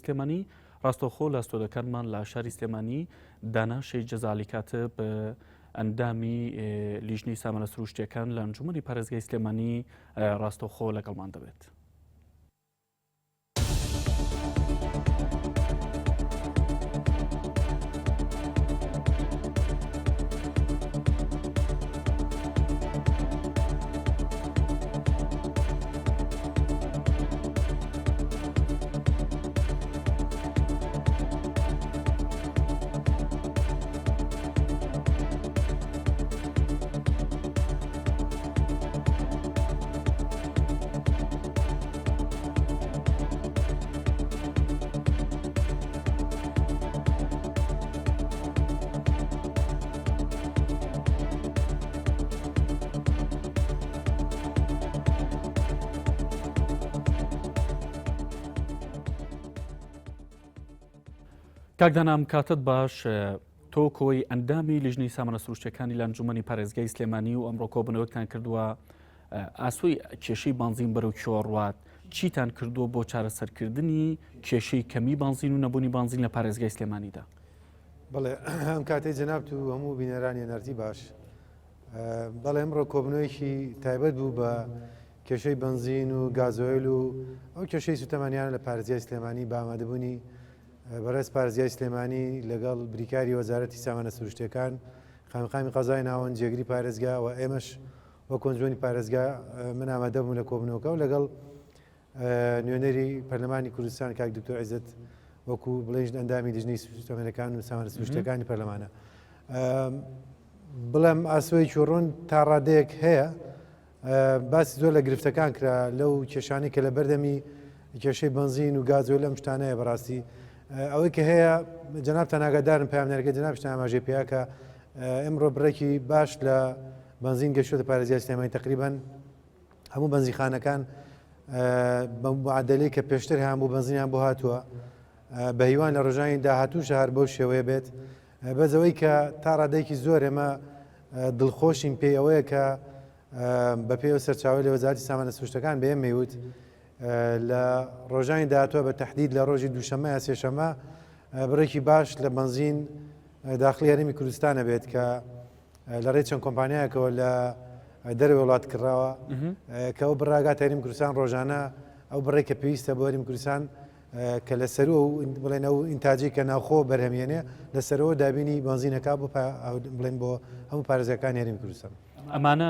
سلێمانی ڕاستەوخۆ لە ئەستۆدەکانمان لە شاری سلێمانی داناشەی جەزالی کاتە بە ئەندامی لیژنەی سامانە سروشتیەکان لە ئەنجومەنی پارێزگای سلێمانی ڕاستەوخۆ لەگەڵمان دەبێت. کاکدانام کاتت باش تۆ کۆی ئەندامی لیژنەی سامانە سروشتیەکانی لە ئەنجومەنی پارێزگای سلێمانی و ئەمڕۆ کۆبنەوەتان کردووە ئاسوی کێشەی بانزین بەرەو کیۆڕوات چیتان کردووە بۆ چارەسەرکردنی کێشەی کەمی بانزین و نەبوونی بانزین لە پارێزگای سلێمانیدا؟ بەڵێ ئەم کاتەی جەنابەت و هەموو بینەرانی نەرتی باش بەڵێ ئەمڕۆ کۆبنەوەیەکی تایبەت بوو بە کێشەی بنزین و گازۆیل و ئەو کێشەی سوتەمەنیان لە پارێزگای سلێمانی بە ئامادەبوونی بەڕێز پارێزگای سلێمانی لەگەڵ بریکاری وەزارەتی سامانە سروشتیەکان خانقامی قەزای ناوەند جێگری پارێزگا و ئێمەش وە کۆنجۆنی پارێزگا من ئامادەبووم لە کۆبنەوەکە و لەگەڵ نوێنەری پەرلەمانی کوردستان کاک دکتۆر عیزەت وەکو بڵێژ ئەندامی لیژنەی سوتەمەنەکان و سامانە سروشتیەکانی پەرلەمانە بڵێم ئاسۆی چۆڕۆن تا ڕادەیەک هەیە باسی زۆر لە گرفتەکان کرا لەو کێشانی کە لە بەردەمی کێشەی بنزین و گازۆیل لەم شتانەیە بەڕاستی ئەوەی کە هەیە جەنابتان ئاگادارن پامنەرگە جەناب شتان ئاماژەی پیاکە ئەمڕۆ بڕێکی باش لە بنزین گەشتووەتە پارێزگای سلێمانی تقریباً هەموو بنزینخانەکان بە معدەلەی کە پێشتر هەموو بنزینیان بۆ هاتووە بە هیوان لە ڕۆژانی داهاتوو شەهر بەو شێوەیە بێت بەزەوەی کە تا ڕادەیەکی زۆر ئێمە دڵخۆشین پێی ئەوەیە کە بە پێی سەرچاوی لە وەزارەتی سامانە سروشتیەکان بە ئێمەیوت لە ڕۆژانی داهاتووە بە تەحدید لە ڕۆژی دووشەمە یا سێشەمە بڕێکی باش لە بنزین داخلی هەرێمی کوردستانە بێت کە لە ڕێی چەند کۆمپانیایەکەوە لە دەرەوە وڵات کراوە کە ئەو بڕاگات هەرێمی کوردستان ڕۆژانە ئەو بڕێ کە پێویستە بۆ هەرێمی کوردستان کە لەسەرەوە بڵێن ئەو ئینتاجی کە ناوخۆ بەرهەمێنێ لەسەرەوە دابینی بنزینەکە بڵێن بۆ هەموو پارێزەکانی هەرێمی کوردستان. ئەمانە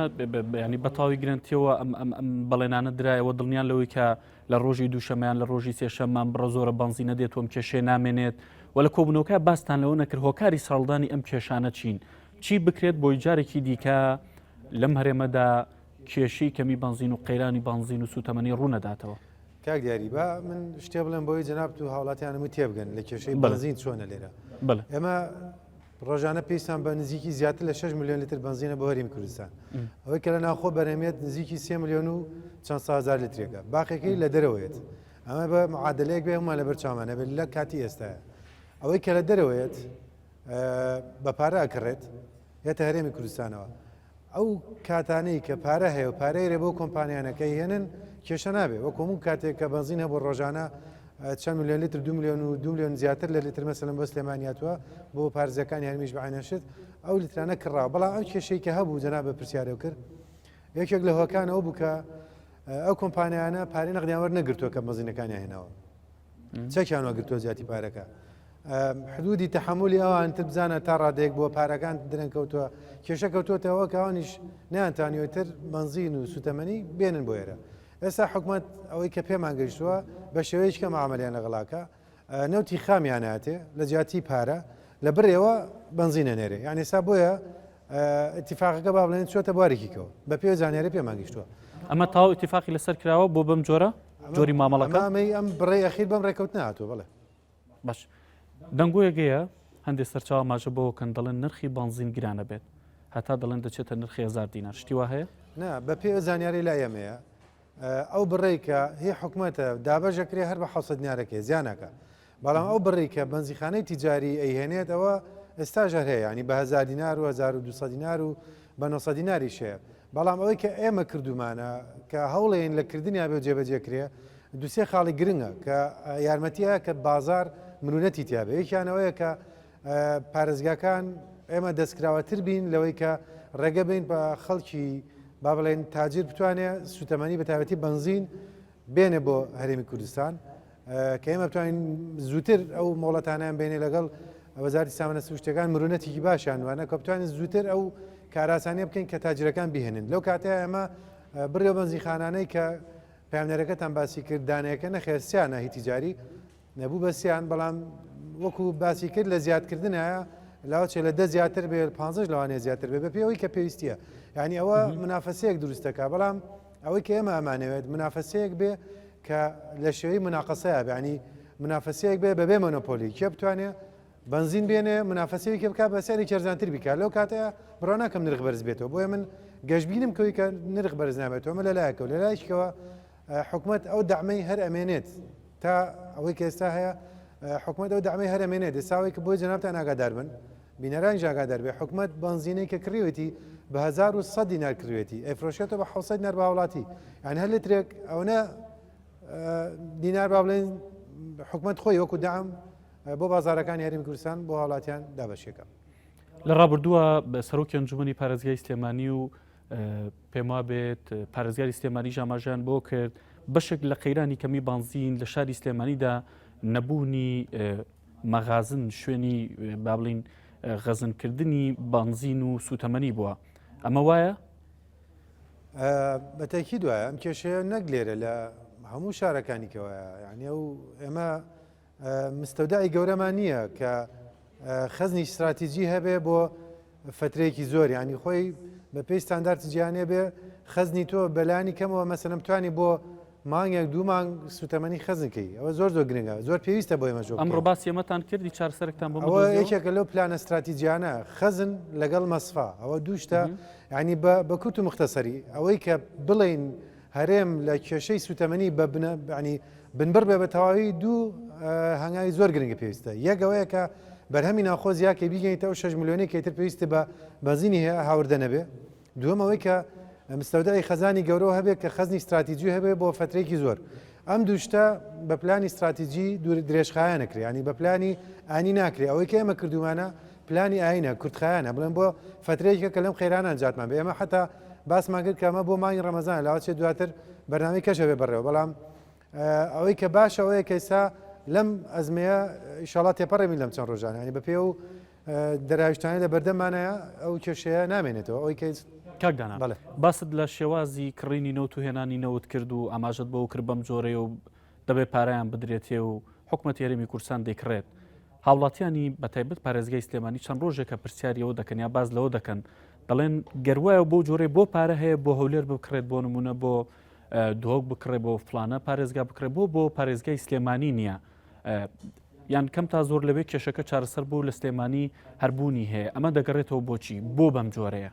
ینی بەتاوی گرنگتیەوە ئەم بەڵێنانە درایەوە دڵنیان لەوەی کە لە ڕۆژی دووشەمەیان لە ڕۆژی سێشەممان بڕە زۆرە بنزینە دێت وەم کێشەی نامێنێت و لە کۆبنەوەکە باستان لەوە نەکرد هۆکاری ساڵدانی ئەم کێشانە چین چی بکرێت بۆی جارێکی دیکە لەم هەرێمەدا کێشەی کەمی بنزین و قەیرانی بنزین و سوتەمەنی ڕوونەداتەوە؟ کاک دیاری با من شتێ بڵێم بۆی جەنابەت و هاوڵاتیانم تێبگەن لە کێشەی بنزین چۆنە لێرە ئێمە ڕۆژانە پێویستان بە نزیکی زیاتر لە 6 میلیۆن لیتر بنزینە بۆ هەرێمی کوردستان ئەوەی کە لە ناوخۆ بەرهەمێت نزیکی 3 میلیۆن و چەند هزار لیترێکە باقیەکەی لە دەرەوەیەت ئەمە بە معادلەیەک بێ هەمومان لەبەر چاوانە بێت لە کاتی ئێستاە ئەوەی کە لە دەرەوەیەت بە پارە ئەکڕێت یەتە هەرێمی کوردستانەوە ئەو کاتانەی کە پارە هەیە و پارەی رێ بۆ کۆمپانیانەکەی هێنن کێشە نابێت وەکو هەموو کاتێک کە بنزین هەبوو ڕۆژانە چەند میلیۆن لیتر 2 میلیۆن و 2 میلیۆن زیاتر لە لیتر مەسەلەن بۆ سلێمانیاتوە بۆ پارێزەکانی هەرمیش بەعینەشت ئەو لیترانە کڕاوە بەڵام ئەو کێشەی کە هەبوو جەناب بە پرسیارەوە کرد یەکێک لە هۆکانەوە بوو کە ئەو کۆمپانیانە پارەی نەقدیانوەەر نەگرتووە کە بنزینەکانی هێنەوە چەکیان وەگرتووە زیاتی پارەکە حدودی تەحملی ئەوانتر بزانە تا ڕادەیەک بۆ پارەکان درەنکەوتووە کێشە کەوتوتەوە کەوانیش نیانتانیوەتر بنزین و سوتەمەنی بێنن بۆ ئێرە ئێستا حکوومەت ئەوەی کە پێمان گەیشتووە بە شێوەیەش کە معاملیان لەگەڵاکە نەوتی خامیاناتێ لە جیاتی پارە لە بڕێەوە بنزینە نێرێ یان ئێستا بۆیە اتفاقەکە با بڵێن چۆتە بوارێکیکەوە بە پێ زانیاری پێمان گەیشتووە ئەمە تاو اتفاقی لەسەر کراوە بۆ بەم جۆرە جۆری مامەڵەکە ئەم بڕێ ئەخیر بەم ڕێکەوت نهاتوە بڵێ باش دەنگۆیەگەیە هەندێک سەرچاوە ماژە بۆ کەن دەڵێن نرخی بنزین گرانە بێت هەتا دەڵێن دەچێتە نرخی 1000 دینار شتی وا هەیە؟ نا بە پێ زانیاری لا ئێمەیە ئەو بڕێکە هی حکوومەتە دابەژەکرێ هەر بە 600 دینارەکە زیانەکە بەڵام ئەو بڕێکە بنزیخانەی تیجاری ئەیهێنێت ئەوە ئێستاژەر هەیە ینی بە 1000 دینار و 1200 دینار و بە 900 دیناری شەیە بەڵام ئەوەی کە ئێمە کردومانە کە هەوڵێن لە کردنیا بێ جێبەجێکرێ دووسێ خاڵی گرنگە کە یارمەتیە کە بازار مرونەتی تیاابێ یەکیانەوەیە کە پارێزگاکان ئێمە دەستکراوەتر بین لەوەی کە ڕێگە بین بە خەڵکی با بڵێن تاجر بتوانێت سوتەمەنی بە تایبەتی بنزین بێنێ بۆ هەرێمی کوردستان کە ئێمە بتوانین زووتر ئەو مۆڵەتانیان بێنێ لەگەڵ وەزارتی سامانە سروشتەکان مرونەتێکی باشیان وانە کە بتوانین زووتر ئەو کاراسانیە بکەین کە تاجرەکان بهێنن لەو کاتەیە ئێمە بڕێ بەنزیخانانەی کە پامنەرەکەتان باسی کرد دانەیەەکە نەخێستیانە هی تیجاری نەبوو بەسییان بەڵام وەکو باسی کرد لە زیادکردنایە لاوچێ لە دە زیاتر بێ 15 لەوانەیە زیاتر بێ بە پێەوەی کە پێویستیە یعنی ئەوە منافەسەیەک دروستەکە بەڵام ئەوەی کە ئێمە ئەمانەوێت منافەسەیەک بێ کە لە شێوەی مناقەسەیە بینی منافەسەیەک بێ بەبێ مۆنۆپۆلی کێ بتوانێت بنزین بێنێ منافەسەیەکی بک بە سەری کێرزانتر بیکە لەو کاتەیە بڕۆناکەم نرخ بەرز بێتەوە بۆیە من گەشتبینم کەوی کە نرخ بەرز نابێتەوە مە لەلایەکە و لەلایشکەوە حکوومەت ئەو دامەی هەر ئەمێنێت تا ئەوەی کە ئێستا هەیە حکوومەت ئەو دامەی هەر ئەمێنێت دەساوی کە بۆی جەنابتان ئاگادار بن بینەران ژاگادار بێ حکوومەت بنزینەی کە کڕیوێتی بە 1100 دینار کروێتی ئەفرۆشێتەوە بە 600 دینار باوڵاتی یان هەر لترێک ئەوە دینار با بڵێن حکوومەت خۆی وەکو دام بۆ بازارەکان یاریمی کوردستان بۆ هاوڵاتیان دابەشێکە لە ڕابردووە بە سەرۆکی ئەنجومەنی پارێزگای سلێمانی و پێم وا بێت پارێزگاری سلێمانی ژاماژیان بۆ کرد بەشێک لە قەیرانی کەمی بنزین لە شاری سلێمانیدا نەبوونی مەغازن شوێنی با بڵین غەزنکردنی بنزین و سوتەمەنی بووە ئەمە وایە؟ بەتەکی دوایە ئەم کێشەیە نەک لێرە لە هەموو شارەکانی کەوایە یعنی ئەو ئێمە مستەودای گەورەمان نییە کە خەزنی استراتیژی هەبێ بۆ فترەیەکی زۆر ینی خۆی بە پێی ستاندارتی جیهانێ بێ خەزنی تۆ بەلانی کەمەوە مەسەلەن بتوانانی بۆ مانگێک دوو مانگ سوتەمەنی خەزنکەی ئەوە زۆر گرنگە زۆر پێویستە بۆ ئێمەژۆ ئەمڕۆ باسی ئێمەتان کردی چارەسەرێکتان بۆ یەکێکە لەو پلانە استراتیجیانە خەزن لەگەڵ مەسفا ئەوە دووشتە ینی بە کووت و مختصری ئەوەی کە بڵین هەرێم لە کێشەی سوتەمەنی بە ینی بنبەر بێ بە تەواوی دوو هەنگاوی زۆر گرنگە پێویستە یەکەوەیە کە بەرهەمی ناخۆز یاکە بیگەیتەوە 6 میلیۆنی کەیتر پێویستە بە بەنزینی هەیە هاوردە نەبێ دووەمەوەی کە مستەودای خەزانی گەورە هەبێت کە خەزنی استراتیژی هەبێ بۆ فترێکی زۆر ئەم دووشتە بە پلانی استراتیژی درێژخایە نەکرێ ینی بە پلانی ئانی ناکرێ ئەوەی کە ئێمە کردومانە پلانی ئاینە کورتخایانە بڵێن بۆ فترەیەکە کە لەم خێرانان جاتمان بێ ئێمە حتا باسمان کرد کە ئەمە بۆ مانگی ڕەمەزان لاوەچێ دواتر بەرنامەی کەشە بێ بەڕێوە بەڵام ئەوەی کە باشە ئەوەیە کە ئێستا لەم ئەزمەیە ئیشاڵا تێپەڕێمی لەم چەند ڕۆژانە ینی بە پێ و دەراویشتانی لە بەردەمانەیە ئەو کێشەیە نامێنێتەوە ئەوەی کە کاکدانا باست لە شێوازی کڕینی نەوت و هێنانی نەوت کرد و ئاماژت بەو کرد بەم جۆرەیە و دەبێت پارەیان بدرێتێ و حکوومەت یاریمی کوردستان دەیکڕێت هاوڵاتیانی بەتایبەت پارێزگای سلێمانی چەند ڕۆژێکە پرسیاریەوە دەکەن یا باز لەوە دەکەن دەڵێن گەروایە بۆ جۆرەی بۆ پارە هەیە بۆ هەولێر بکڕێت بۆ نمونە بۆ دۆک بکڕێت بۆ فلانە پارێزگا بکرێت بۆ پارێزگای سلێمانی نییە یان کەم تا زۆر لەوێ کێشەکە چارەسەر بوو لە سلێمانی هەربوونی هەیە ئەمە دەگەڕێتەوە بۆچی بۆ بەم جۆرەیە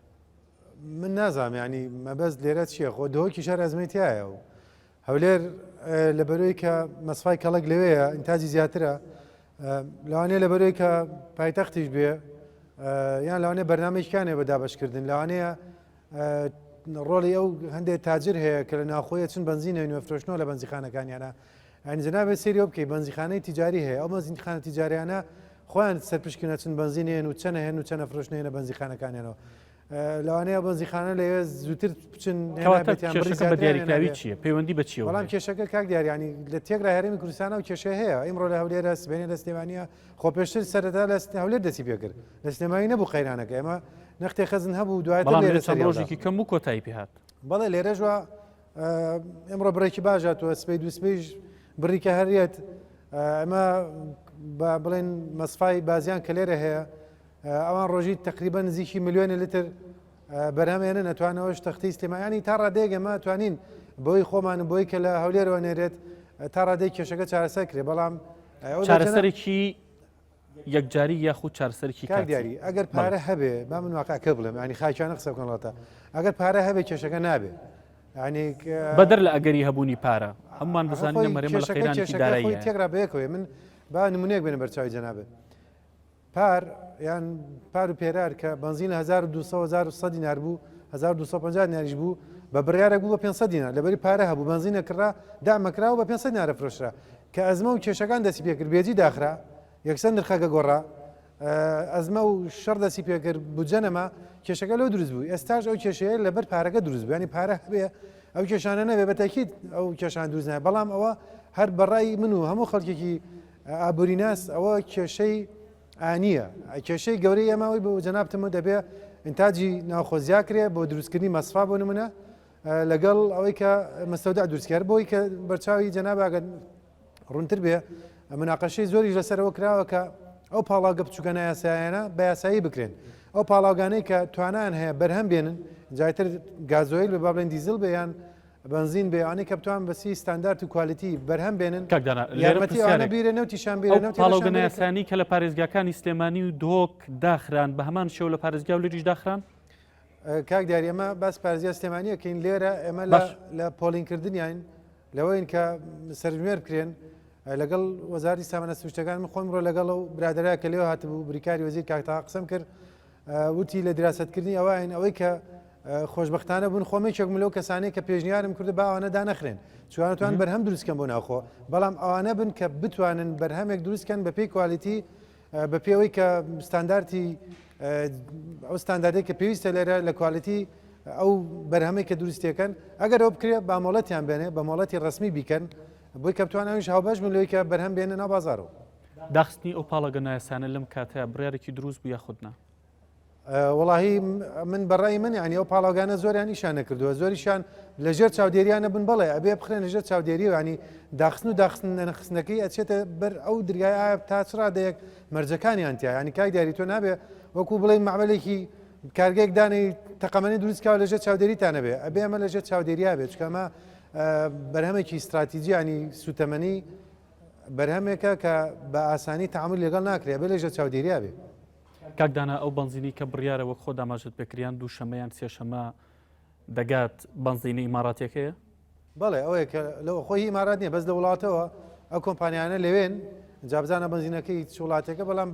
من نازام ینی مەبەست لێرە چییە خۆ دۆکی شار ئەزمەتیایە و هەولێر لە بەرۆی کە مەسفای کەڵک لەوەیە ئینتاجی زیاترە لەوانەیە لە بەرۆی کە پایتەختیش بێ یان لەوانەیە بەرنامەیەکانێ بە دابشکردن لەوانەیە ڕۆڵی ئەو هەندێک تاجر هەیە کە لە ناخۆیە چون بنزینە نوێفرۆشتنەوە لە بنزیخانەکانیانە ئەنی جنابێت سێریۆ بکەی بنزیخانەی تیجاری هەیە ئەو بنزیخانە تیجاریانە خۆیان سەرپشکنە چون بنزینێن و چەنە هێن و چەنە فرۆشتنێنە بنزیخانەکانیانەوە لەوانەیە بنزیخانە لەوێ زووتر بچن بە دیاریکراوی چییە پەیوەندی بە چیە بەڵام کێشەکە کاک دیاریانی لە تێگرا هەرێمی کوردستانە و کێشە هەیە ئیمڕۆ لە هەولێرە سبێنێ لە سلێمانیە خۆ پێشتر سەرەتا لە هەولێر دەسی پێکرد لە سلێمانی نەبوو قەیرانەکە ئێمە نەختێ خەزن هەبوو دوایتر ڕۆژێکی کەم و کۆتایی پێهات بەڵێ لێرەژوە ئەمڕۆ بڕێکی باشاتوە سپەی دووسپێژ بڕیکە هەریەت ئەمە بڵێن مەسفای بازیان کە لێرە هەیە ئەوان ڕۆژی تقریبا نزیکی ملیۆنی لتر بەرهەمێنە نەتوانەوەش تەختی سلێمانی تا ڕادێک ئەمە توانین بۆی خۆمان بۆی کە لە هەولێرەوە نێرێت تا ڕادەی کێشەکە چارەسەر کرێ بەڵام چارەسەرێکی یەکجاری یاخود چارەسەرێکی دیاری ئەگەر پارە هەبێ با من واقعکە بڵێم ینی خاکیانە قسە بکەنڵاتە ئەگەر پارە هەبێ کێشەکە نابێ بەدەر لە ئەگەری هەبوونی پارە هەمومان دەزانین مەرێمە لە قەیرانێکی دارایی تێگرا بەیەکەوە من با نمونەیەک بێنە بەرچاوی جەنابێت پار یان پار و پێرار کە بنزین 1200 دینار بوو 1250 دیناریش بوو بە بڕیارێک بوو بە 500 دینار لەبەری پارە هەبوو بنزینە کڕا دامەکرا و بە 500 دینارە فرۆشرا کە ئەزمە و کێشەکان دەسی پێکرد بێجی داخرا یەکسەر نرخەکە گۆڕا ئەزمە و شەڕ دەسی پێکرد بجەنەما کێشەکە لەو دروست بوو ئێستاش ئەو کێشەیە لەبەر پارەکە دروست بوو ینی پارە هەبێ ئەو کێشانە نەبێ بەتەکیید ئەو کێشان دروست نایە بەڵام ئەوە هەر بەڕای من و هەموو خەڵکێکی ئابووریناس ئەوە کێشەی ئانیە کێشەی گەورەی ئەماوەی بۆ جەنابتمە دەبێ ئینتاجی ناوخۆزیا کرێ بۆ دروستکردنی مەسفا بۆ نمونە لەگەڵ ئەوەی کە مەستەودع دروستکرد بۆی کە بەرچاوی جەناباگە ڕوونتر بێ مناقەشەی زۆری لەسەرەوە کراوە کە ئەو پاڵاگە بچووکە نایاسایانە بە یاسایی بکرێن ئەو پاڵاوگانەی کە توانان هەیە بەرهەم بێنن جایتر گازۆیل بە بابلێن دیزل بێیان بنزین بێوانەی کە بتوان بەسی ستاندارد و کوالیتی بەرهەم بێنن یارمەتیوانە بیرە نەوتیشان بیرە پاڵاوگە نایاسانی کە لە پارێزگاکانی سلێمانی و دۆک داخران بە هەمان شێو لە پارێزگا و لەریش داخران کاک دیاری ئەمە باس پارێزگا سلێمانیەکەین لێرە ئێمە لە پۆلینکردنیان لەوەین کە سەرژمێر بکرێن لەگەڵ وەزارتی سامانە سروشتەکان من خۆم ڕۆ لەگەڵ و برادرای کە لێوە هاتبوو بریکاری وەزیر کاکتا قسەم کرد وتی لە دراستکردنی ئەوەین ئەوەی کە خۆشببختانە بوون خۆمێکێک ملەوە کەسانەی کە پێشنیارم کردو باوانە دانەخرێن چوانتوان بەرهەم دروستکەن بۆ ناوخۆ بەڵام ئەوانە بن کە بتوانن بەرهەمێک دروستکەن بە پێی کوالیتی بە پێوەی کە ستانداردی ئەو ستانداردی کە پێویستە لێرە لە کوالیتی ئەو بەرهەمەی کە دروستیەکەن ئەگەر ئەو بکرێ با مۆڵەتیان بێنێ بە مۆڵەتی ڕسمی بیکەن بۆی کە بتوانەوەیش هاوبەش ملەوەی کە بەرهەم بێنە ناو بازارەوە داخستنی ئەو پاڵەگە نایاسانە لەم کاتەیە بڕیارێکی دروست بوو یاخودنا وڵاهی من بەڕای من ینی ئەو پاڵاوگانە زۆریان نیشان نەکردووە زۆریشان لەژێر چاودێریانە بن بڵێ ئەبێ بخرێن لەژێر چاودێری و ینی داخستن و داخستنەکەی ئەچێتە بەر ئەو دریای ئایا تا چڕادەیەک مەرجەکانیان تیا ینی کاک دیاری تۆ نابێ وەکو بڵێ معاملێکی کارگەیەک دانی تەقەمەنی دروستکەوە لەژێر چاودێریتانە بێ ئەبێ ئەمە لەژێر چاودێریا بێت چکەمە بەرهەمێکی استراتیجی ینی سوتەمەنی بەرهەمێکە کە بە ئاسانی تعامل لەگەڵ ناکرێ بێ لەژێر چاودێریا بێ کاکدانا ئەو بنزینی کە بڕیارە وەک خۆ داماژت پێکریان دوو شەمەیان سێشەمە دەگات بنزینی ئیماراتێکەیە بەڵێ ئەوەیە کە لەوە خۆی ئیمارات نییە بەس لە وڵاتەوە ئەو کۆمپانیانە لەوێن جابزانە بنزینەکەی وڵاتێکە بەڵام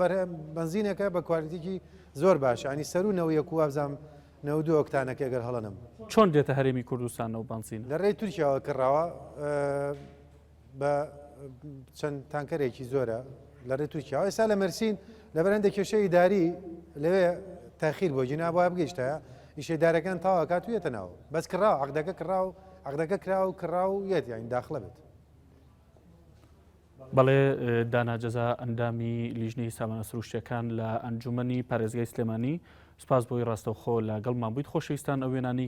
بنزینەکە بە کوالیتیکی زۆر باش ینی سەر و نەوەیەک و ئابزام 92 ئۆکتانەکە گەر هەڵەنم چۆن دێتە هەرێمی کوردستان و بنزین لە ڕێی تورکیاوە کڕاوە بە چەند تانکەرێکی زۆرە لە ڕێی تورکیاوە ئێستا لە مەرسین لە بەرەندە کێشەی داری لەوێ تاخیر بۆ جینا بۆ بگەیشتە ئیشێدارەکان تاوا کاتوێتە ناو بەس کڕاو عقدەکە کراو عقدەکە کراو و یەت یانی داخلە بێت بەڵێ داناجەزا ئەندامی لیژنەی سامانە سروشتیەکان لە ئەنجومەنی پارێزگای سلێمانی سوپاس بۆی ڕاستەوخۆ لەگەڵمان بوویت خۆشەویستان ئەو وێنانی